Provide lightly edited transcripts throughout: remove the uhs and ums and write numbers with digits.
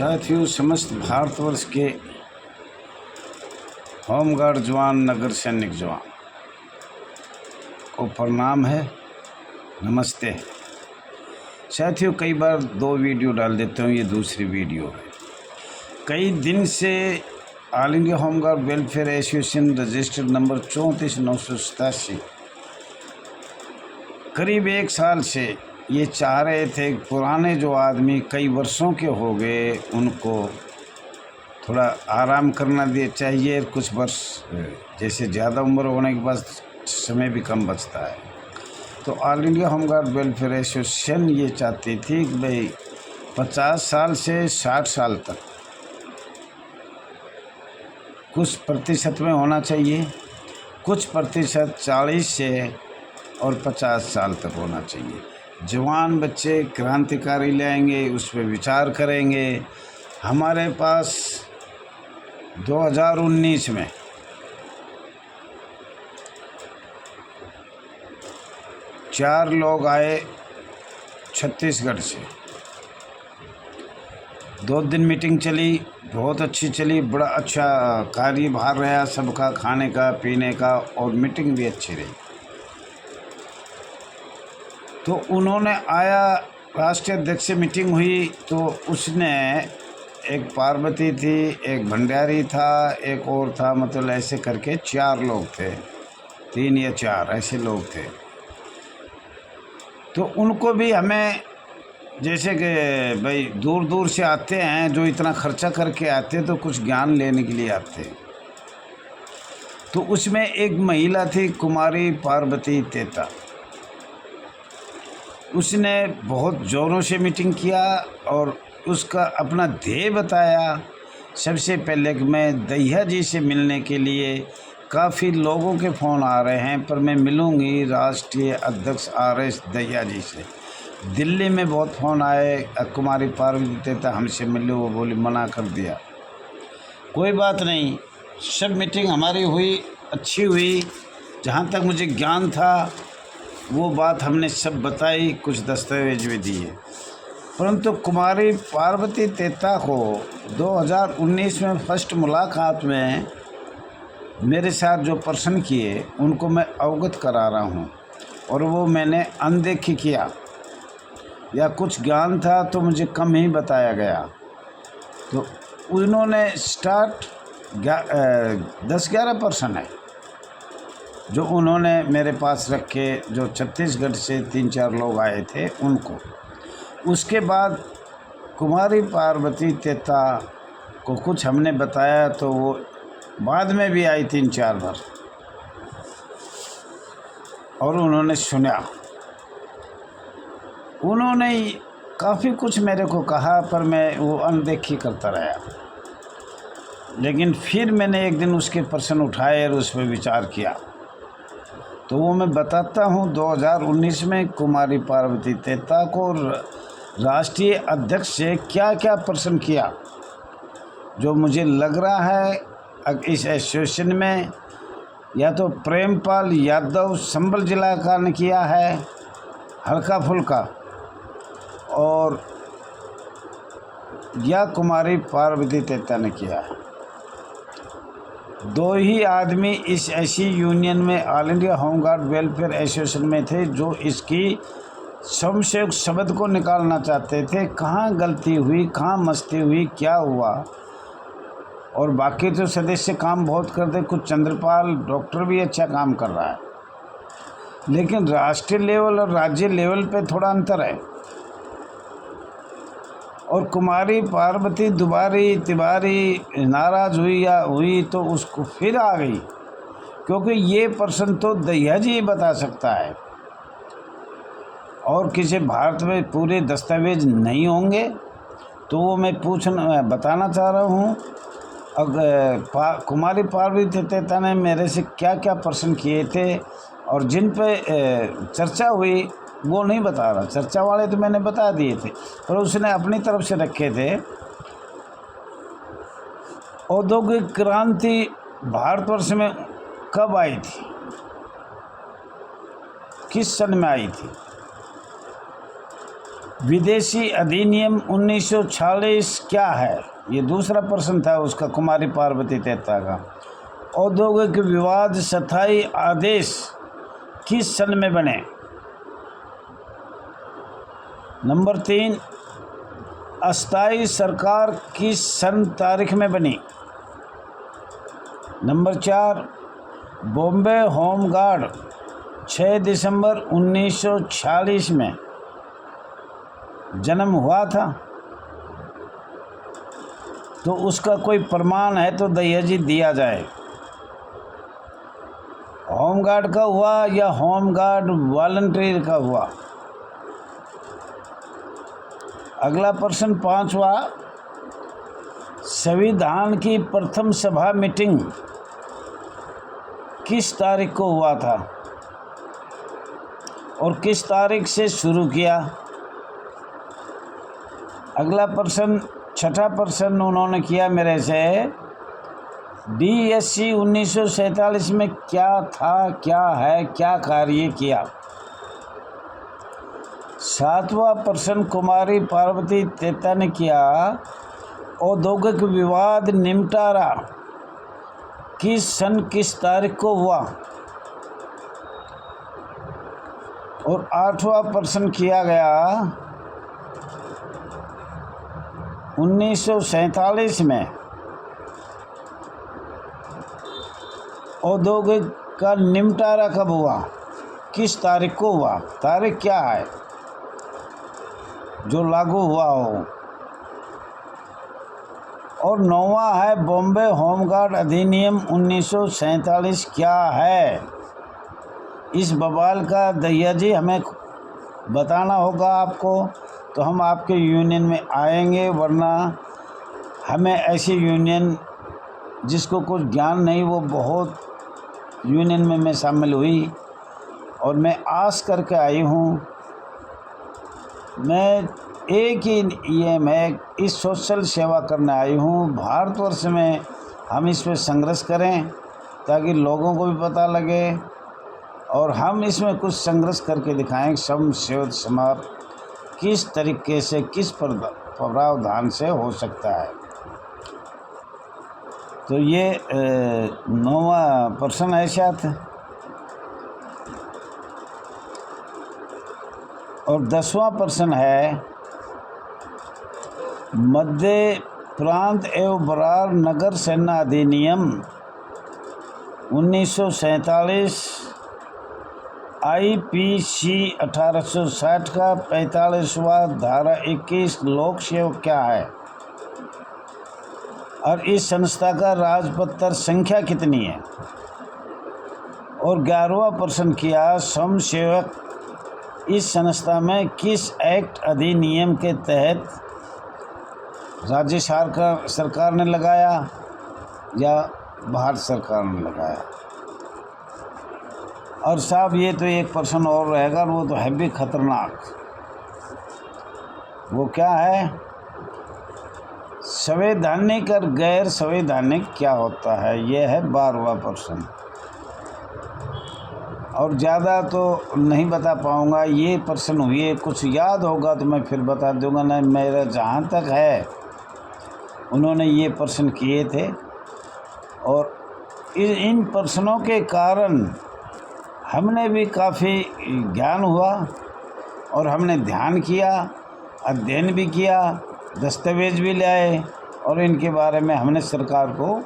साथियों, समस्त भारतवर्ष के होमगार्ड जवान, नगर सैनिक जवान को प्रणाम है, नमस्ते। साथियों, कई बार दो वीडियो डाल देता हूँ, ये दूसरी वीडियो है। कई दिन से all India home guard welfare association registered number 34,987 करीब एक साल से ये चाह रहे थे पुराने जो आदमी कई वर्षों के हो गए उनको थोड़ा आराम करना दिए चाहिए। कुछ वर्ष जैसे ज़्यादा उम्र होने के बाद समय भी कम बचता है, तो all India home guard welfare association ये चाहती थी कि भाई 50 साल से 60 साल तक कुछ प्रतिशत में होना चाहिए, कुछ प्रतिशत 40 से और 50 साल तक होना चाहिए। जवान बच्चे क्रांतिकारी लाएंगे, उस पर विचार करेंगे। हमारे पास 2019 में चार लोग आए छत्तीसगढ़ से। 2 दिन मीटिंग चली, बहुत अच्छी चली, बड़ा अच्छा कार्यभार रहा सबका, खाने का पीने का, और मीटिंग भी अच्छी रही। तो उन्होंने आया, राष्ट्रीय अध्यक्ष से मीटिंग हुई, तो उसने एक पार्वती थी, एक भंडारी था, एक और था, मतलब ऐसे करके 4 लोग थे, 3 या 4 ऐसे लोग थे। तो उनको भी हमें, जैसे कि भाई दूर दूर से आते हैं, जो इतना खर्चा करके आते तो कुछ ज्ञान लेने के लिए आते। तो उसमें एक महिला थी, कुमारी पार्वती तेता। उसने बहुत ज़ोरों से मीटिंग किया और उसका अपना ध्येय बताया। सबसे पहले कि मैं दहिया जी से मिलने के लिए, काफ़ी लोगों के फ़ोन आ रहे हैं, पर मैं मिलूँगी राष्ट्रीय अध्यक्ष RS दहिया जी से। दिल्ली में बहुत फ़ोन आए, कुमारी पार्वती तेता हमसे मिलो, वो बोली मना कर दिया। कोई बात नहीं, सब मीटिंग हमारी हुई, अच्छी हुई। जहाँ तक मुझे ज्ञान था वो बात हमने सब बताई, कुछ दस्तावेज भी दिए। परंतु कुमारी पार्वती तेता को 2019 में फर्स्ट मुलाकात में मेरे साथ जो प्रश्न किए उनको मैं अवगत करा रहा हूँ, और वो मैंने अनदेखी किया, या कुछ ज्ञान था तो मुझे कम ही बताया गया। तो उन्होंने स्टार्ट 10-11 पर्सन है जो उन्होंने मेरे पास रखे, जो छत्तीसगढ़ से 3-4 लोग आए थे उनको। उसके बाद कुमारी पार्वती तेता को कुछ हमने बताया, तो वो बाद में भी आई 3-4 बार, और उन्होंने सुना। उन्होंने काफ़ी कुछ मेरे को कहा, पर मैं वो अनदेखी करता रहा। लेकिन फिर मैंने एक दिन उसके प्रश्न उठाए और उस पर विचार किया, तो वो मैं बताता हूँ। 2019 में कुमारी पार्वती तेता को राष्ट्रीय अध्यक्ष से क्या क्या प्रश्न किया, जो मुझे लग रहा है इस एसोसिएशन में या तो प्रेमपाल यादव संबल जिला का ने किया है हल्का फुल्का, और या कुमारी पार्वती तेता ने किया है। 2 ही आदमी इस ऐसी यूनियन में all India home guard welfare association में थे जो इसकी स्वयं शब्द को निकालना चाहते थे। कहाँ गलती हुई, कहाँ मस्ती हुई, क्या हुआ। और बाकी तो सदस्य काम बहुत करते, कुछ चंद्रपाल डॉक्टर भी अच्छा काम कर रहा है, लेकिन राष्ट्रीय लेवल और राज्य लेवल पे थोड़ा अंतर है। और कुमारी पार्वती दुबारी तिवारी नाराज़ हुई तो उसको फिर आ गई, क्योंकि ये प्रश्न तो दहिया जी बता सकता है, और किसी भारत में पूरे दस्तावेज नहीं होंगे। तो वो मैं बताना चाह रहा हूँ। कुमारी पार्वती तेता ने मेरे से क्या क्या प्रश्न किए थे, और जिन पे चर्चा हुई वो नहीं बता रहा। चर्चा वाले तो मैंने बता दिए थे, पर उसने अपनी तरफ से रखे थे। औद्योगिक क्रांति भारतवर्ष में कब आई थी, किस सन में आई थी, विदेशी अधिनियम 1946 क्या है? ये दूसरा प्रश्न था उसका, कुमारी पार्वती तेता का। औद्योगिक विवाद स्थायी आदेश किस सन में बने? नंबर 3, अस्थायी सरकार किस सन तारीख में बनी? नंबर 4, बॉम्बे होम गार्ड 6 दिसंबर 1946 में जन्म हुआ था, तो उसका कोई प्रमाण है तो दया जी दिया जाए। होम गार्ड का हुआ या होम गार्ड वॉलंटियर का हुआ? अगला प्रश्न 5वां, संविधान की प्रथम सभा मीटिंग किस तारीख को हुआ था और किस तारीख से शुरू किया? अगला प्रश्न, छठा प्रश्न उन्होंने किया मेरे से, DSC 1947 में क्या था, क्या है, क्या कार्य किया? 7वां प्रश्न कुमारी पार्वती तेता ने किया, औद्योगिक विवाद निपटारा किस सन किस तारीख को हुआ? और 8वां प्रश्न किया गया 1947 में औद्योगिक का निपटारा कब हुआ, किस तारीख को हुआ? तारीख क्या है जो लागू हुआ हो? और 9वां है बॉम्बे होमगार्ड अधिनियम 1947 क्या है? इस बवाल का दहिया जी हमें बताना होगा आपको, तो हम आपके यूनियन में आएंगे, वरना हमें ऐसी यूनियन जिसको कुछ ज्ञान नहीं, वो बहुत यूनियन में मैं शामिल हुई और मैं आस करके आई हूँ। मैं एक ही ये मैं इस सोशल सेवा करने आई हूँ। भारतवर्ष में हम इस पर संघर्ष करें ताकि लोगों को भी पता लगे और हम इसमें कुछ संघर्ष करके दिखाएं। समशोध समाप्त किस तरीके से, किस प्रावधान से हो सकता है। तो ये 9वां प्रश्न है शायद। और 10वां प्रश्न है, मध्य प्रांत एवं बरार नगर सेना अधिनियम 1947 IPC 1860 का 45वां धारा 21 लोक सेवक क्या है और इस संस्था का राजपत्र संख्या कितनी है? और 11वां प्रश्न किया, सम सेवक इस संस्था में किस एक्ट अधिनियम के तहत राज्य सरकार ने लगाया या भारत सरकार ने लगाया? और साहब ये तो एक प्रश्न और रहेगा, वो तो है भी खतरनाक। वो क्या है? संवैधानिक और गैर संवैधानिक क्या होता है? ये है 12वां प्रश्न। और ज़्यादा तो नहीं बता पाऊँगा, ये प्रश्न हुए, कुछ याद होगा तो मैं फिर बता दूँगा। ना मेरा जहाँ तक है उन्होंने ये प्रश्न किए थे और इन प्रश्नों के कारण हमने भी काफ़ी ज्ञान हुआ और हमने ध्यान किया, अध्ययन भी किया, दस्तावेज भी लाए और इनके बारे में हमने सरकार को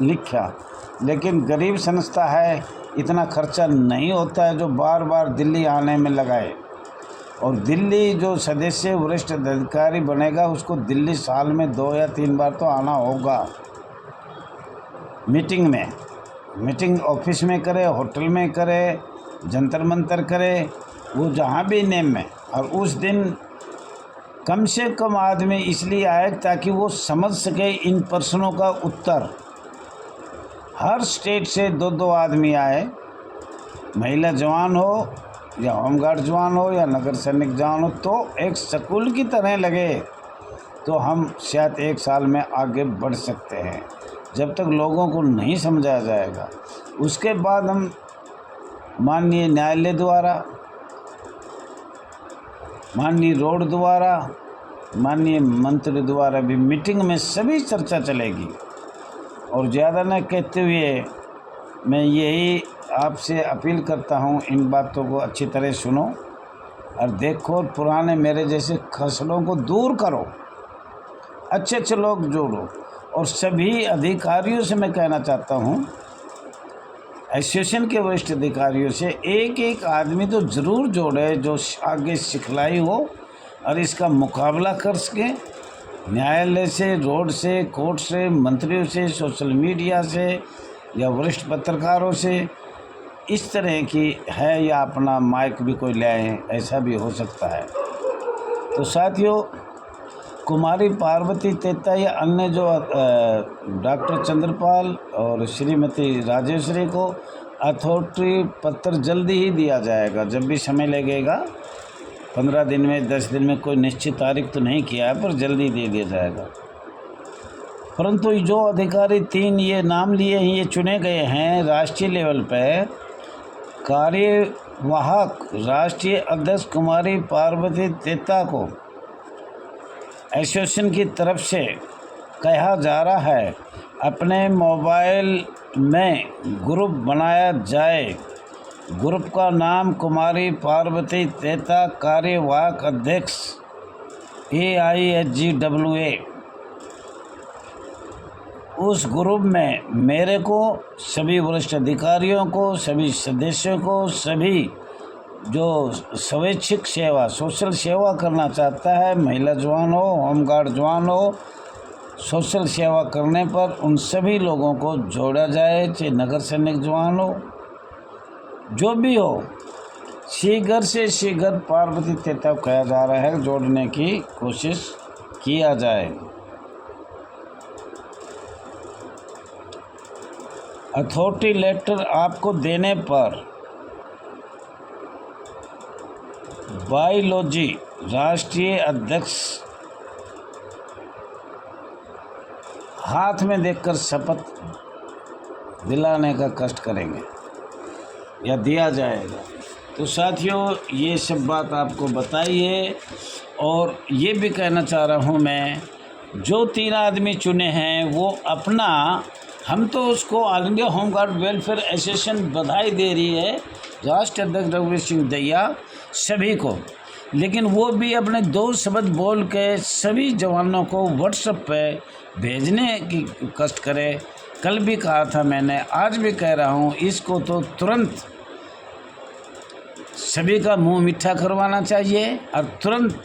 लिखा। लेकिन गरीब संस्था है, इतना खर्चा नहीं होता है जो बार बार दिल्ली आने में लगाए। और दिल्ली जो सदस्य वरिष्ठ अधिकारी बनेगा उसको दिल्ली साल में 2 या 3 बार तो आना होगा मीटिंग में। मीटिंग ऑफिस में करे, होटल में करे, जंतर मंतर करे, वो जहाँ भी नेम में। और उस दिन कम से कम आदमी इसलिए आए ताकि वो समझ सके इन प्रश्नों का उत्तर। हर स्टेट से 2-2 आदमी आए, महिला जवान हो या होमगार्ड जवान हो या नगर सैनिक जवान हो, तो एक स्कूल की तरह लगे तो हम शायद 1 साल में आगे बढ़ सकते हैं। जब तक लोगों को नहीं समझाया जाएगा, उसके बाद हम माननीय न्यायालय द्वारा माननीय रोड द्वारा, माननीय मंत्री द्वारा भी मीटिंग में सभी चर्चा चलेगी। और ज़्यादा न कहते हुए मैं यही आपसे अपील करता हूँ, इन बातों को अच्छी तरह सुनो और देखो, पुराने मेरे जैसे खसलों को दूर करो, अच्छे अच्छे लोग जोड़ो। और सभी अधिकारियों से मैं कहना चाहता हूँ, एसोसिएशन के वरिष्ठ अधिकारियों से, एक एक आदमी तो ज़रूर जोड़े जो आगे सिखलाई हो और इसका मुकाबला कर सके, न्यायालय से, रोड से, कोर्ट से, मंत्रियों से, सोशल मीडिया से या वरिष्ठ पत्रकारों से। इस तरह की है, या अपना माइक भी कोई ले आए, ऐसा भी हो सकता है। तो साथियों, कुमारी पार्वती तेता या अन्य जो डॉक्टर चंद्रपाल और श्रीमती राजेश्वरी को अथॉरिटी पत्र जल्दी ही दिया जाएगा, जब भी समय लगेगा, 15 दिन में, 10 दिन में, कोई निश्चित तारीख तो नहीं किया है, पर जल्दी दे दिया जाएगा। परंतु जो अधिकारी 3 ये नाम लिए हैं, ये चुने गए हैं राष्ट्रीय लेवल पे, कार्यवाहक राष्ट्रीय अध्यक्ष कुमारी पार्वती तेता को एसोसिएशन की तरफ से कहा जा रहा है अपने मोबाइल में ग्रुप बनाया जाए। ग्रुप का नाम कुमारी पार्वती तेता कार्यवाहक अध्यक्ष AISGWA। उस ग्रुप में मेरे को, सभी वरिष्ठ अधिकारियों को, सभी सदस्यों को, सभी जो स्वैच्छिक सेवा, सोशल सेवा करना चाहता है, महिला जवान हो, होमगार्ड जवान हो, सोशल सेवा करने पर उन सभी लोगों को जोड़ा जाए, चाहे नगर सैनिक जवान हो, जो भी हो, शीघ्र से शीघ्र पार्वती तेता को कहा जा रहा है, जोड़ने की कोशिश किया जाए। अथॉरिटी लेटर आपको देने पर बायोलॉजी राष्ट्रीय अध्यक्ष हाथ में देखकर शपथ दिलाने का कष्ट करेंगे या दिया जाएगा। तो साथियों, ये सब बात आपको बताई है। और ये भी कहना चाह रहा हूँ मैं, जो 3 आदमी चुने हैं वो अपना, हम तो उसको all India home guard welfare association बधाई दे रही है, राष्ट्रीय अध्यक्ष रघुवीर सिंह दहिया सभी को, लेकिन वो भी अपने 2 शब्द बोल के सभी जवानों को व्हाट्सएप पे भेजने की कष्ट करे। कल भी कहा था मैंने, आज भी कह रहा हूँ, इसको तो तुरंत सभी का मुंह मीठा करवाना चाहिए और तुरंत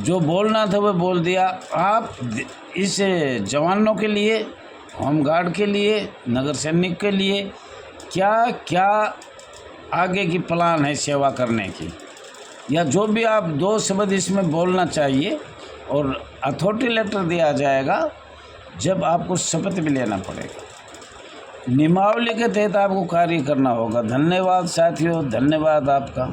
जो बोलना था वो बोल दिया। आप इस जवानों के लिए, होमगार्ड के लिए, नगर सैनिक के लिए क्या क्या आगे की प्लान है सेवा करने की, या जो भी आप 2 शब्द इसमें बोलना चाहिए। और अथॉरिटी लेटर दिया जाएगा जब आपको शपथ भी लेना पड़ेगा। नियमावली के तहत आपको कार्य करना होगा। धन्यवाद साथियों, धन्यवाद आपका।